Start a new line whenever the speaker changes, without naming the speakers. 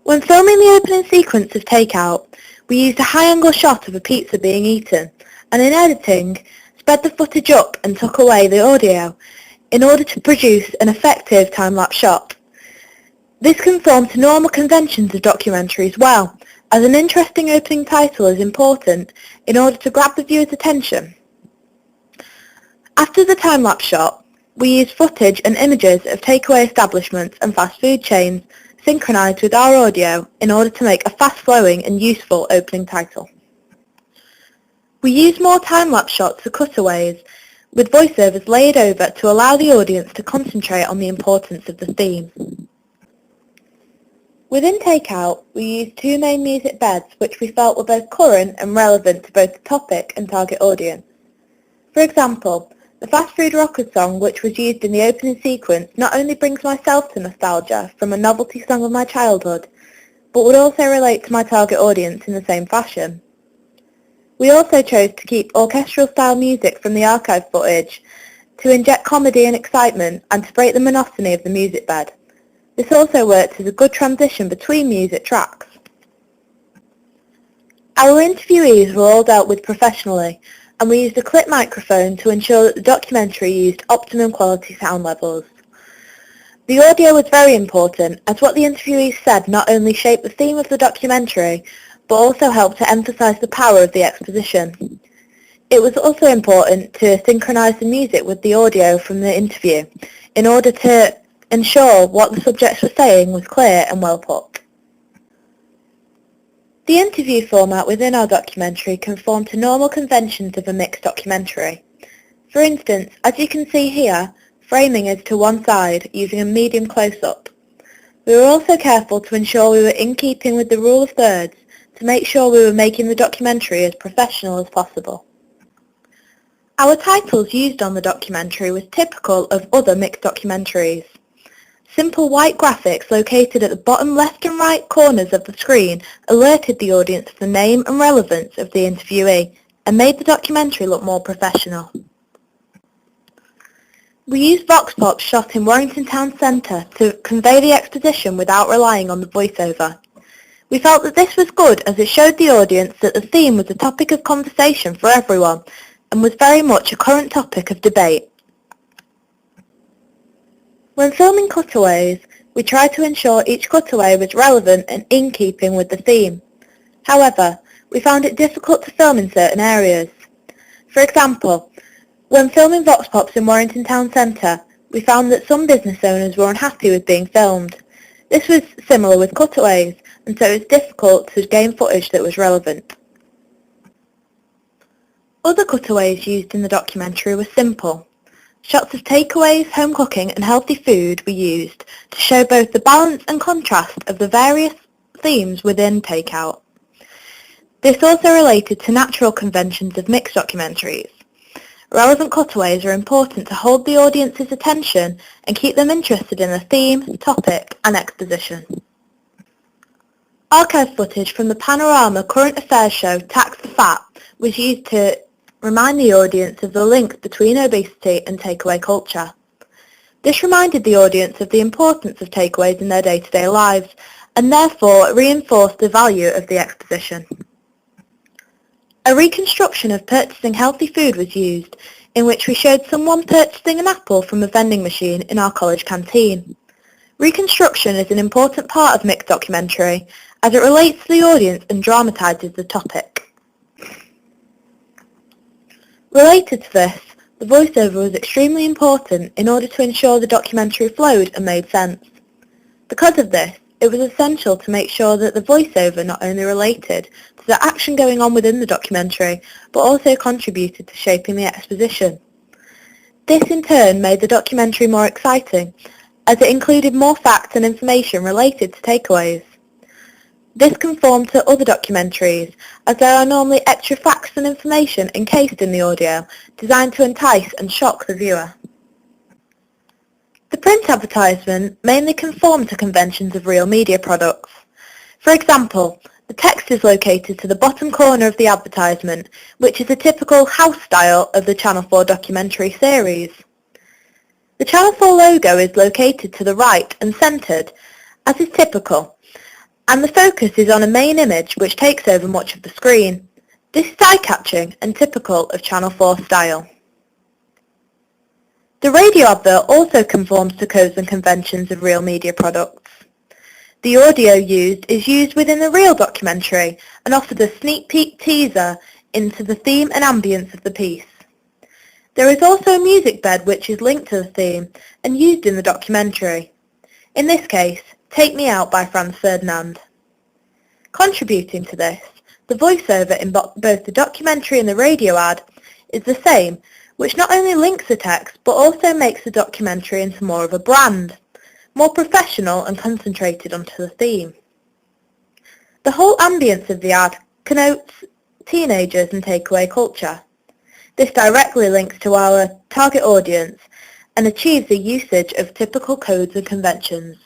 When filming the opening sequence of TakeOut, we used a high-angle shot of a pizza being eaten, and in editing, sped the footage up and took away the audio in order to produce an effective time-lapse shot. This conformed to normal conventions of documentaries well, as an interesting opening title is important in order to grab the viewer's attention. After the time-lapse shot, we used footage and images of takeaway establishments and fast food chains synchronized with our audio in order to make a fast-flowing and useful opening title. We used more time-lapse shots for cutaways, with voiceovers laid over to allow the audience to concentrate on the importance of the theme. Within TakeOut, we used two main music beds which we felt were both current and relevant to both the topic and target audience. For example, the fast food rocker song which was used in the opening sequence not only brings myself to nostalgia from a novelty song of my childhood, but would also relate to my target audience in the same fashion. We also chose to keep orchestral-style music from the archive footage to inject comedy and excitement and to break the monotony of the music bed. This also worked as a good transition between music tracks. Our interviewees were all dealt with professionally, and we used a clip microphone to ensure that the documentary used optimum quality sound levels. The audio was very important, as what the interviewees said not only shaped the theme of the documentary, but also helped to emphasise the power of the exposition. It was also important to synchronise the music with the audio from the interview, in order to ensure what the subjects were saying was clear and well put. The interview format within our documentary conformed to normal conventions of a mixed documentary. For instance, as you can see here, framing is to one side using a medium close-up. We were also careful to ensure we were in keeping with the rule of thirds to make sure we were making the documentary as professional as possible. Our titles used on the documentary was typical of other mixed documentaries. Simple white graphics located at the bottom left and right corners of the screen alerted the audience of the name and relevance of the interviewee and made the documentary look more professional. We used vox pops shot in Warrington Town Centre to convey the exposition without relying on the voiceover. We felt that this was good as it showed the audience that the theme was a topic of conversation for everyone and was very much a current topic of debate. When filming cutaways, we tried to ensure each cutaway was relevant and in keeping with the theme. However, we found it difficult to film in certain areas. For example, when filming vox pops in Warrington Town Centre, we found that some business owners were unhappy with being filmed. This was similar with cutaways, and so it was difficult to gain footage that was relevant. Other cutaways used in the documentary were simple. Shots of takeaways, home cooking and healthy food were used to show both the balance and contrast of the various themes within TakeOut. This also related to natural conventions of mixed documentaries. Relevant cutaways are important to hold the audience's attention and keep them interested in the theme, topic and exposition. Archive footage from the Panorama Current Affairs show Tax the Fat was used to remind the audience of the link between obesity and takeaway culture. This reminded the audience of the importance of takeaways in their day-to-day lives and therefore reinforced the value of the exposition. A reconstruction of purchasing healthy food was used, in which we showed someone purchasing an apple from a vending machine in our college canteen. Reconstruction is an important part of mixed documentary as it relates to the audience and dramatises the topic. Related to this, the voiceover was extremely important in order to ensure the documentary flowed and made sense. Because of this, it was essential to make sure that the voiceover not only related to the action going on within the documentary, but also contributed to shaping the exposition. This in turn made the documentary more exciting, as it included more facts and information related to takeaways. This conformed to other documentaries, as there are normally extra facts and information encased in the audio, designed to entice and shock the viewer. The print advertisement mainly conformed to conventions of real media products. For example, the text is located to the bottom corner of the advertisement, which is a typical house style of the Channel 4 documentary series. The Channel 4 logo is located to the right and centred, as is typical, and the focus is on a main image which takes over much of the screen. This is eye-catching and typical of Channel 4 style. The radio advert also conforms to codes and conventions of real media products. The audio is used within the real documentary and offers a sneak peek teaser into the theme and ambience of the piece. There is also a music bed which is linked to the theme and used in the documentary. In this case, Take Me Out by Franz Ferdinand. Contributing to this, the voiceover in both the documentary and the radio ad is the same, which not only links the text but also makes the documentary into more of a brand, more professional and concentrated onto the theme. The whole ambience of the ad connotes teenagers and takeaway culture. This directly links to our target audience and achieves the usage of typical codes and conventions.